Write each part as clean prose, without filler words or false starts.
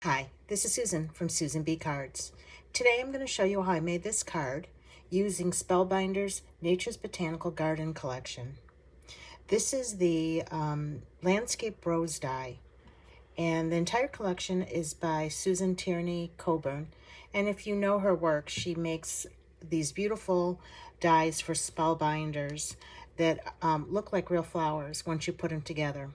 Hi, this is Susan from Susan B Cards. Today I'm going to show you how I made this card using Spellbinders Nature's Botanical Garden Collection. This is the Landscape Rose die, and the entire collection is by Susan Tierney-Cockburn. And if you know her work, she makes these beautiful dies for Spellbinders that look like real flowers once you put them together.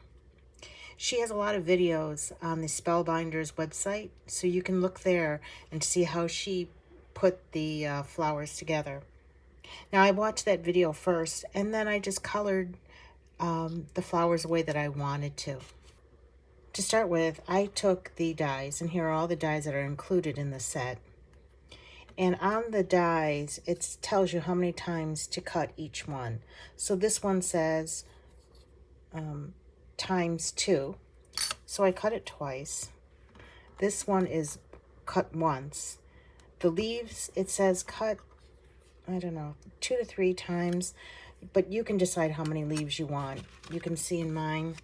She has a lot of videos on the Spellbinders website, so you can look there and see how she put the flowers together. Now, I watched that video first, and then I just colored the flowers the way that I wanted to. To start with, I took the dies, and here are all the dies that are included in the set. And on the dies, it tells you how many times to cut each one. So this one says ×2. So I cut it twice. This one is cut once. The leaves, it says cut, I don't know, 2 to 3 times, but you can decide how many leaves you want. You can see in mine,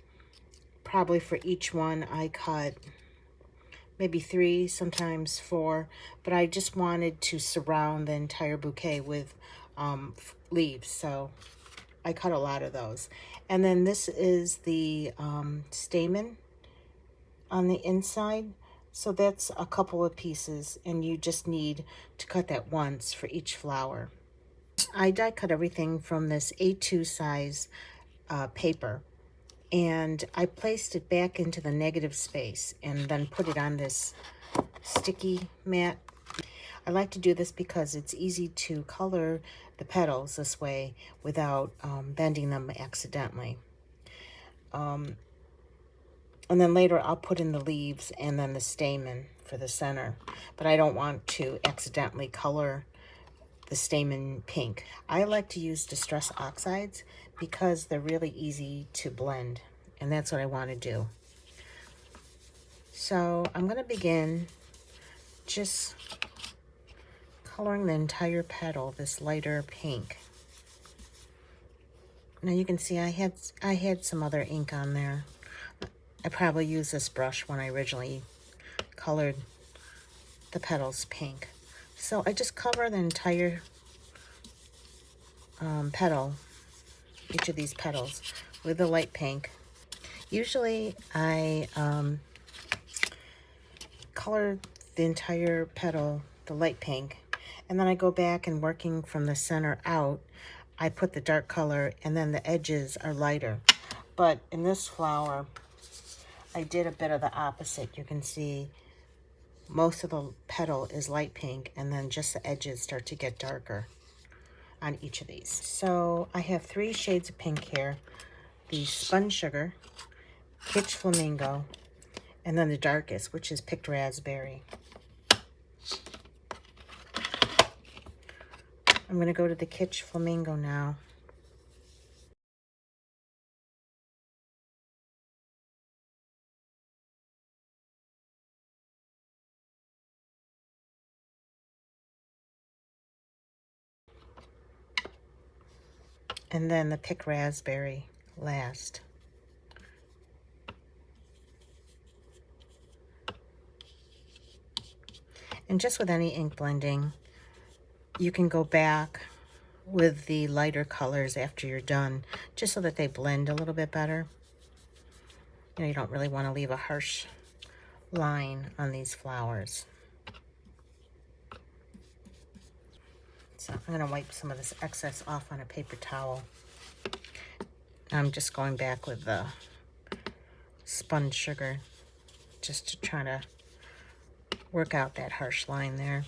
probably for each one, I cut maybe 3, sometimes 4, but I just wanted to surround the entire bouquet with leaves, so I cut a lot of those. And then this is the stamen on the inside, so that's a couple of pieces, and you just need to cut that once for each flower. I die cut everything from this A2 size paper, and I placed it back into the negative space and then put it on this sticky mat. I like to do this because it's easy to color the petals this way without bending them accidentally. And then later I'll put in the leaves and then the stamen for the center. But I don't want to accidentally color the stamen pink. I like to use Distress Oxides because they're really easy to blend. And that's what I want to do. So I'm going to begin just coloring the entire petal this lighter pink. Now you can see I had some other ink on there. I probably used this brush when I originally colored the petals pink. So I just cover the entire petal, each of these petals, with the light pink. Usually I color the entire petal the light pink, and then I go back and working from the center out, I put the dark color, and then the edges are lighter. But in this flower, I did a bit of the opposite. You can see most of the petal is light pink, and then just the edges start to get darker on each of these. So I have 3 shades of pink here: the Spun Sugar, Kitsch Flamingo, and then the darkest, which is Picked Raspberry. I'm going to go to the Kitsch Flamingo now. And then the Picked Raspberry last. And just with any ink blending, you can go back with the lighter colors after you're done, just so that they blend a little bit better. You know, you don't really want to leave a harsh line on these flowers. So I'm going to wipe some of this excess off on a paper towel. I'm just going back with the Spun Sugar just to try to work out that harsh line there.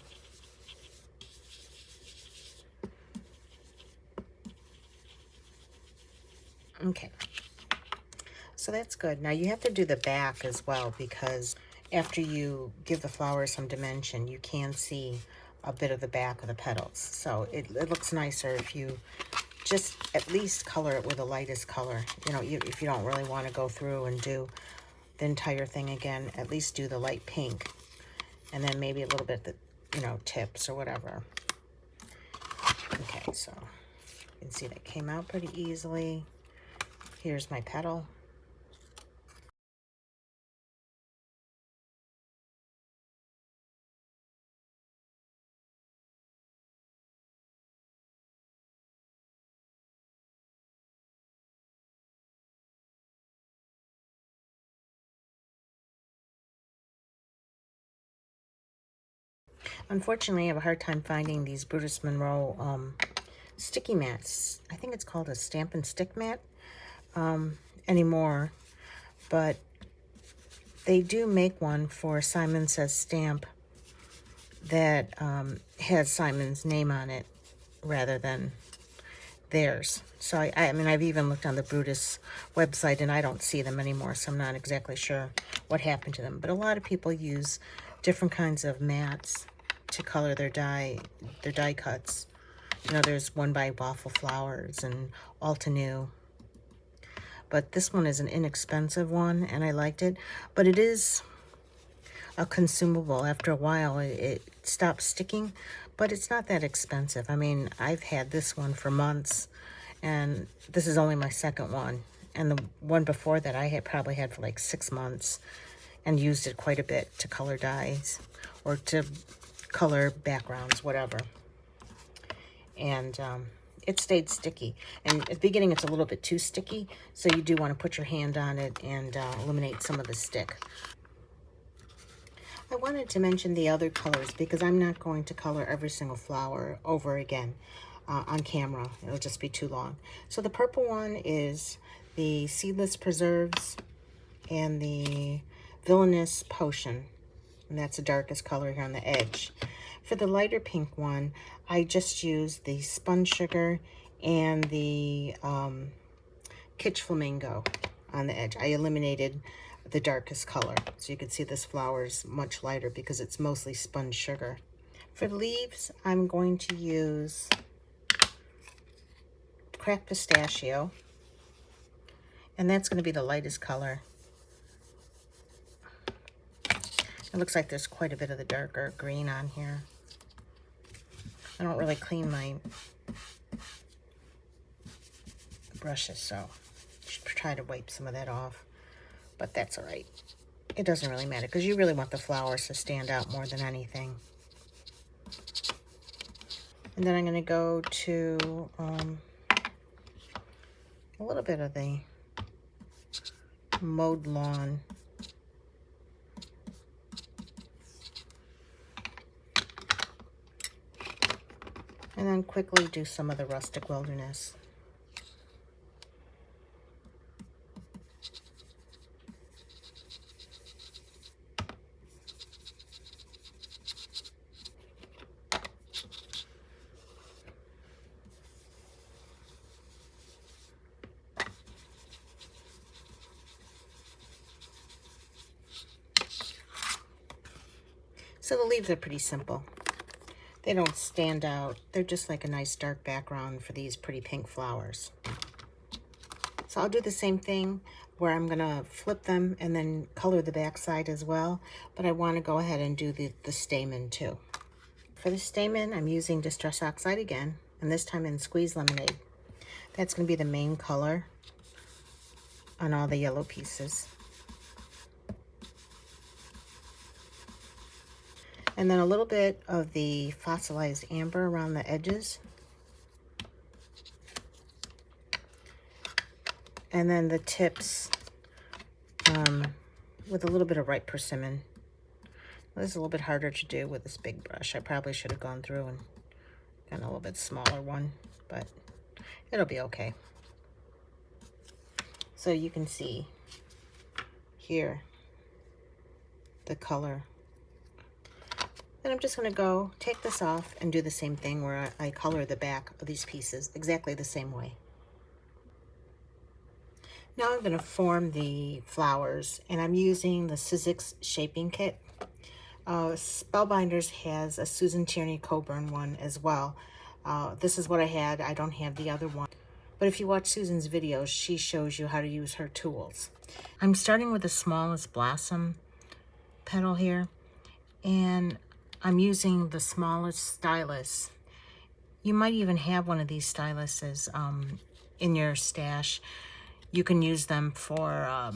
Okay, so that's good. Now you have to do the back as well, because after you give the flowers some dimension, you can see a bit of the back of the petals. So it looks nicer if you just at least color it with the lightest color. You know, if you don't really want to go through and do the entire thing again, at least do the light pink, and then maybe a little bit the, you know, tips or whatever. Okay, so you can see that came out pretty easily. Here's my petal. Unfortunately, I have a hard time finding these Brutus Monroe sticky mats. I think it's called a stamp and stick mat anymore, but they do make one for Simon Says Stamp that has Simon's name on it rather than theirs. So I mean, I've even looked on the Brutus website and I don't see them anymore, so I'm not exactly sure what happened to them. But a lot of people use different kinds of mats to color their die cuts. You know, there's one by Waffle Flowers and Altenew. But this one is an inexpensive one, and I liked it. But it is a consumable. After a while, it stops sticking, but it's not that expensive. I mean, I've had this one for months, and this is only my second one. And the one before that I had probably had for like 6 months and used it quite a bit to color dies or to color backgrounds, whatever. And it stayed sticky. And at the beginning, it's a little bit too sticky, so you do want to put your hand on it and eliminate some of the stick. I wanted to mention the other colors because I'm not going to color every single flower over again on camera. It'll just be too long. So the purple one is the Seedless Preserves and the Villainous Potion. And that's the darkest color here on the edge. For the lighter pink one, I just used the Spun Sugar and the Kitsch Flamingo on the edge. I eliminated the darkest color, so you can see this flower is much lighter because it's mostly Spun Sugar. For the leaves, I'm going to use Cracked Pistachio, and that's going to be the lightest color. It looks like there's quite a bit of the darker green on here. I don't really clean my brushes, so I should try to wipe some of that off. But that's all right. It doesn't really matter because you really want the flowers to stand out more than anything. And then I'm going to go to a little bit of the Mowed Lawn. And then quickly do some of the Rustic Wilderness. So the leaves are pretty simple. They don't stand out. They're just like a nice dark background for these pretty pink flowers. So I'll do the same thing where I'm gonna flip them and then color the back side as well, but I wanna go ahead and do the stamen too. For the stamen, I'm using Distress Oxide again, and this time in Squeeze Lemonade. That's gonna be the main color on all the yellow pieces. And then a little bit of the Fossilized Amber around the edges. And then the tips with a little bit of Ripe Persimmon. This is a little bit harder to do with this big brush. I probably should have gone through and gotten a little bit smaller one, but it'll be okay. So you can see here the color. Then I'm just going to go take this off and do the same thing where I color the back of these pieces exactly the same way. Now I'm going to form the flowers, and I'm using the Sizzix Shaping Kit. Spellbinders has a Susan Tierney-Cockburn one as well. This is what I had. I don't have the other one. But if you watch Susan's videos, she shows you how to use her tools. I'm starting with the smallest blossom petal here, and I'm using the smallest stylus. You might even have one of these styluses in your stash. You can use them for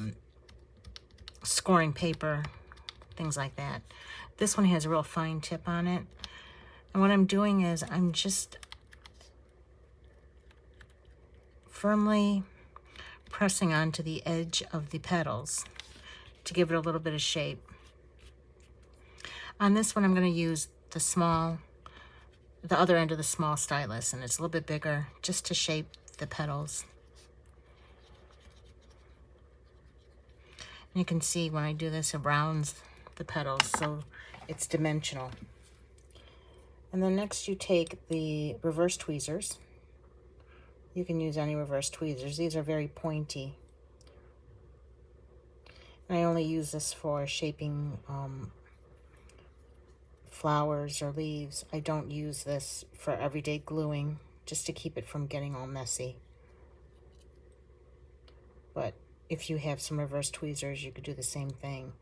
scoring paper, things like that. This one has a real fine tip on it. And what I'm doing is I'm just firmly pressing onto the edge of the petals to give it a little bit of shape. On this one, I'm going to use the other end of the small stylus, and it's a little bit bigger just to shape the petals. And you can see when I do this, it rounds the petals, so it's dimensional. And then next you take the reverse tweezers. You can use any reverse tweezers. These are very pointy. And I only use this for shaping flowers or leaves. I don't use this for everyday gluing, just to keep it from getting all messy. But if you have some reverse tweezers, you could do the same thing.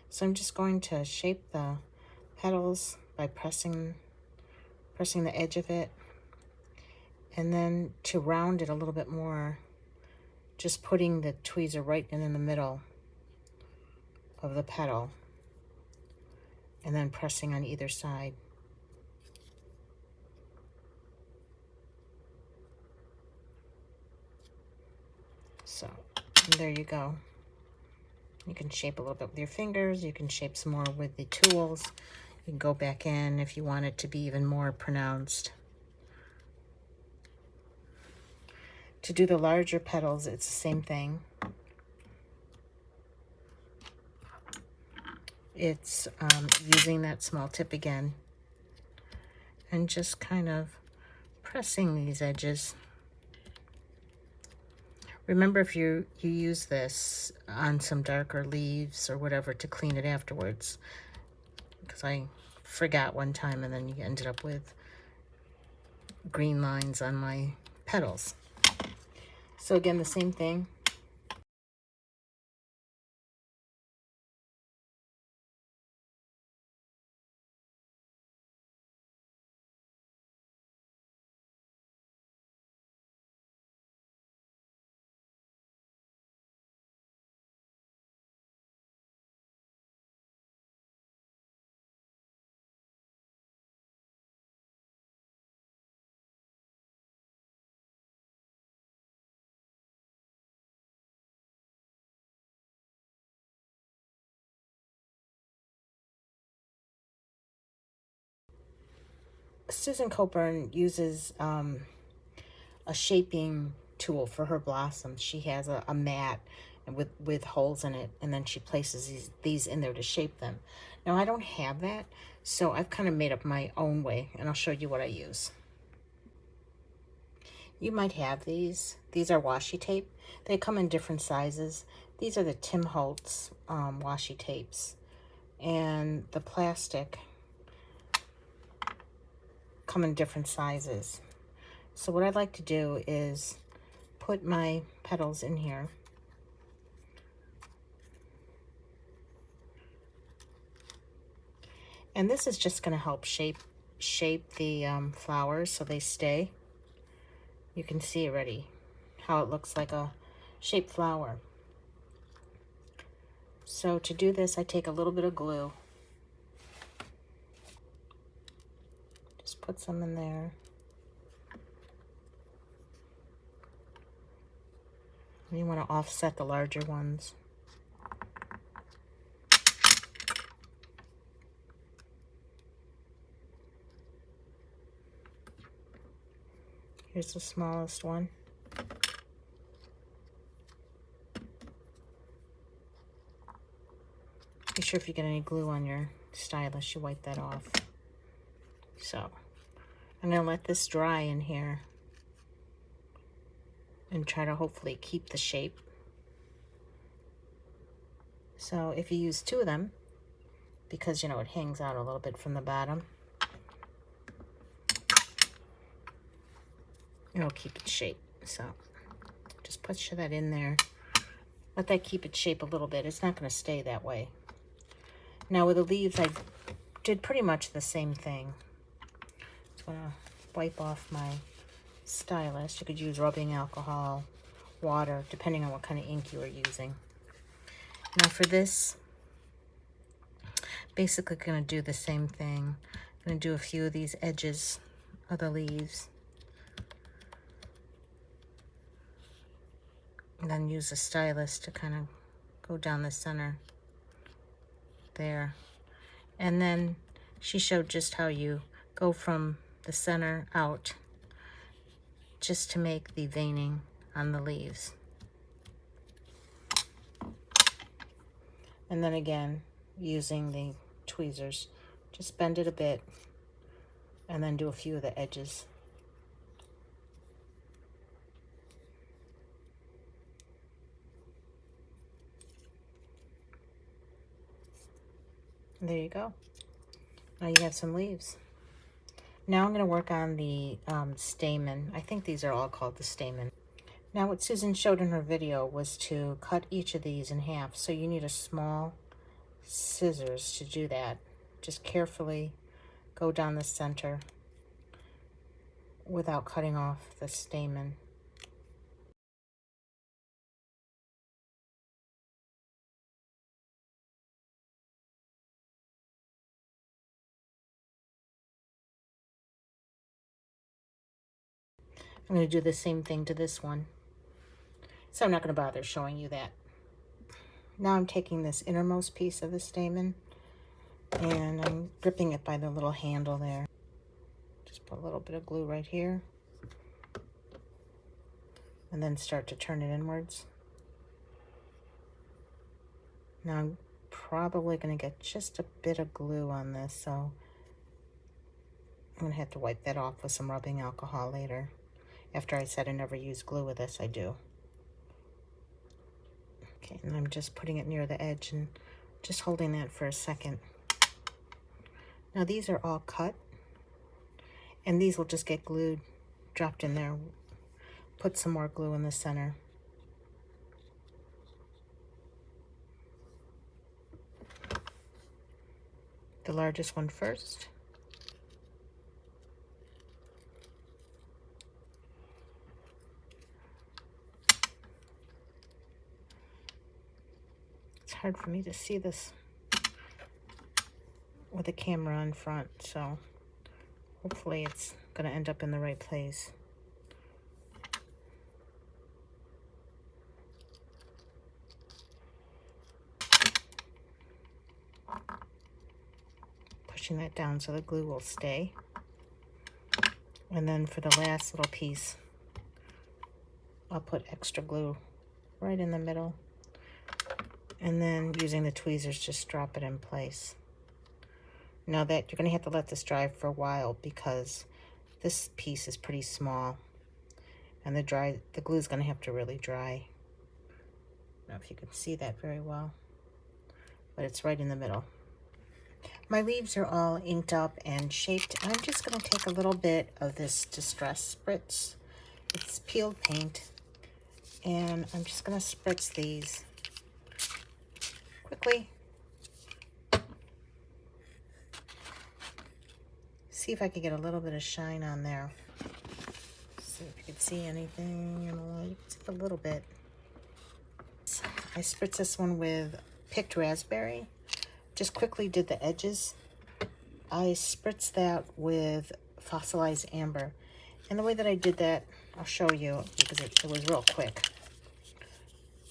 So I'm just going to shape the petals by pressing the edge of it. And then to round it a little bit more, just putting the tweezer right in the middle of the petal. And then pressing on either side. So, and there you go. You can shape a little bit with your fingers. You can shape some more with the tools. You can go back in if you want it to be even more pronounced. To do the larger petals, it's the same thing. It's using that small tip again and just kind of pressing these edges. Remember, if you use this on some darker leaves or whatever to clean it afterwards, because I forgot one time and then you ended up with green lines on my petals. So again, the same thing. Susan Coburn uses a shaping tool for her blossoms. She has a mat with holes in it, and then she places these in there to shape them. Now, I don't have that, so I've kind of made up my own way, and I'll show you what I use. You might have these. These are washi tape. They come in different sizes. These are the Tim Holtz washi tapes, and the plastic come in different sizes. So what I'd like to do is put my petals in here. And this is just going to help shape the flowers so they stay. You can see already how it looks like a shaped flower. So to do this, I take a little bit of glue. Just put some in there. And you want to offset the larger ones. Here's the smallest one. Be sure if you get any glue on your stylus, you wipe that off. So, I'm going to let this dry in here and try to hopefully keep the shape. So, if you use two of them, because, you know, it hangs out a little bit from the bottom, it'll keep its shape. So, just put that in there. Let that keep its shape a little bit. It's not going to stay that way. Now, with the leaves, I did pretty much the same thing. Just want to wipe off my stylus. You could use rubbing alcohol, water, depending on what kind of ink you are using. Now for this, basically going to do the same thing. I'm going to do a few of these edges of the leaves. And then use a stylus to kind of go down the center there. And then She showed just how you go from the center out just to make the veining on the leaves. And then again, using the tweezers, just bend it a bit and then do a few of the edges. And there you go. Now you have some leaves. Now I'm going to work on the stamen. I think these are all called the stamen. Now what Susan showed in her video was to cut each of these in half. So you need a small scissors to do that. Just carefully go down the center without cutting off the stamen. I'm going to do the same thing to this one. So I'm not going to bother showing you that. Now I'm taking this innermost piece of the stamen and I'm gripping it by the little handle there. Just put a little bit of glue right here. And then start to turn it inwards. Now I'm probably going to get just a bit of glue on this, so I'm going to have to wipe that off with some rubbing alcohol later. After I said I never use glue with this, I do. Okay, and I'm just putting it near the edge and just holding that for a second. Now these are all cut, and these will just get glued, dropped in there. Put some more glue in the center. The largest one first. It's hard for me to see this with the camera in front, so hopefully it's going to end up in the right place. Pushing that down so the glue will stay. And then for the last little piece, I'll put extra glue right in the middle. And then using the tweezers, just drop it in place. Now that you're going to have to let this dry for a while because this piece is pretty small. And the glue is going to have to really dry. I don't know if you can see that very well, but it's right in the middle. My leaves are all inked up and shaped. I'm just going to take a little bit of this Distress Spritz. It's peeled paint. And I'm just going to spritz these quickly. See if I can get a little bit of shine on there. See if you can see anything in the light. Just a little bit. I spritz this one with picked raspberry. Just quickly did the edges. I spritzed that with fossilized amber. And the way that I did that, I'll show you because it was real quick.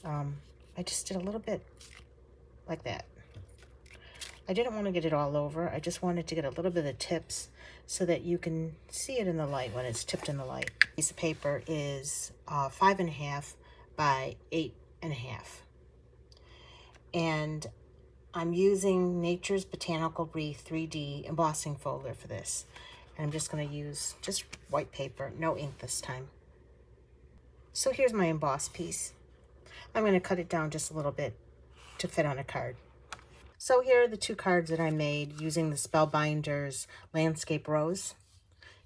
I just did a little bit like that. I didn't want to get it all over. I just wanted to get a little bit of tips so that you can see it in the light when it's tipped in the light. This piece of paper is 5.5 by 8.5. And I'm using Nature's Botanical Wreath 3D embossing folder for this. And I'm just going to use just white paper, no ink this time. So here's my emboss piece. I'm going to cut it down just a little bit to fit on a card. So here are the two cards that I made using the Spellbinders Landscape Rose.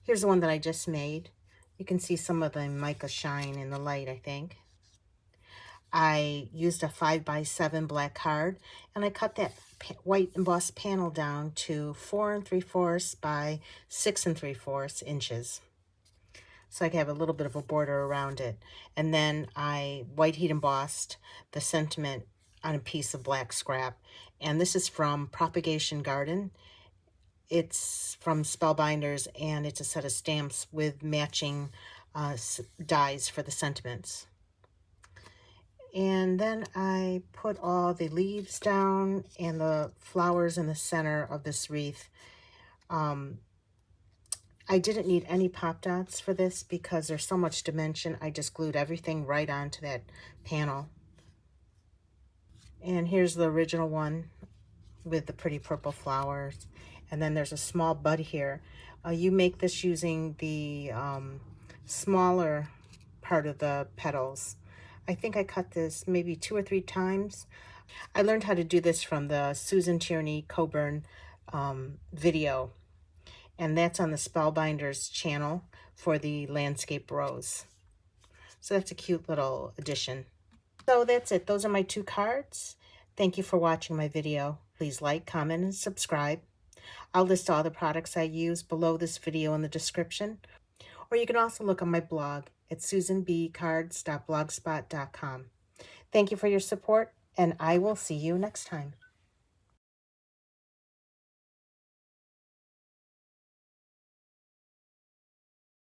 Here's the one that I just made. You can see some of the mica shine in the light, I think. I used a 5x7 black card, and I cut that white embossed panel down to 4 3/4 by 6 3/4 inches. So I can have a little bit of a border around it. And then I white heat embossed the sentiment on a piece of black scrap. And this is from Propagation Garden. It's from Spellbinders, and it's a set of stamps with matching dies for the sentiments. And then I put all the leaves down and the flowers in the center of this wreath I didn't need any pop dots for this because there's so much dimension. I just glued everything right onto that panel. And here's the original one with the pretty purple flowers. And then there's a small bud here. You make this using the smaller part of the petals. I think I cut this maybe 2 or 3 times. I learned how to do this from the Susan Tierney-Cockburn video. And that's on the Spellbinders channel for the landscape rose. So that's a cute little addition. So that's it. Those are my 2 cards. Thank you for watching my video. Please like, comment, and subscribe. I'll list all the products I use below this video in the description. Or you can also look on my blog at susanbcards.blogspot.com. Thank you for your support, and I will see you next time.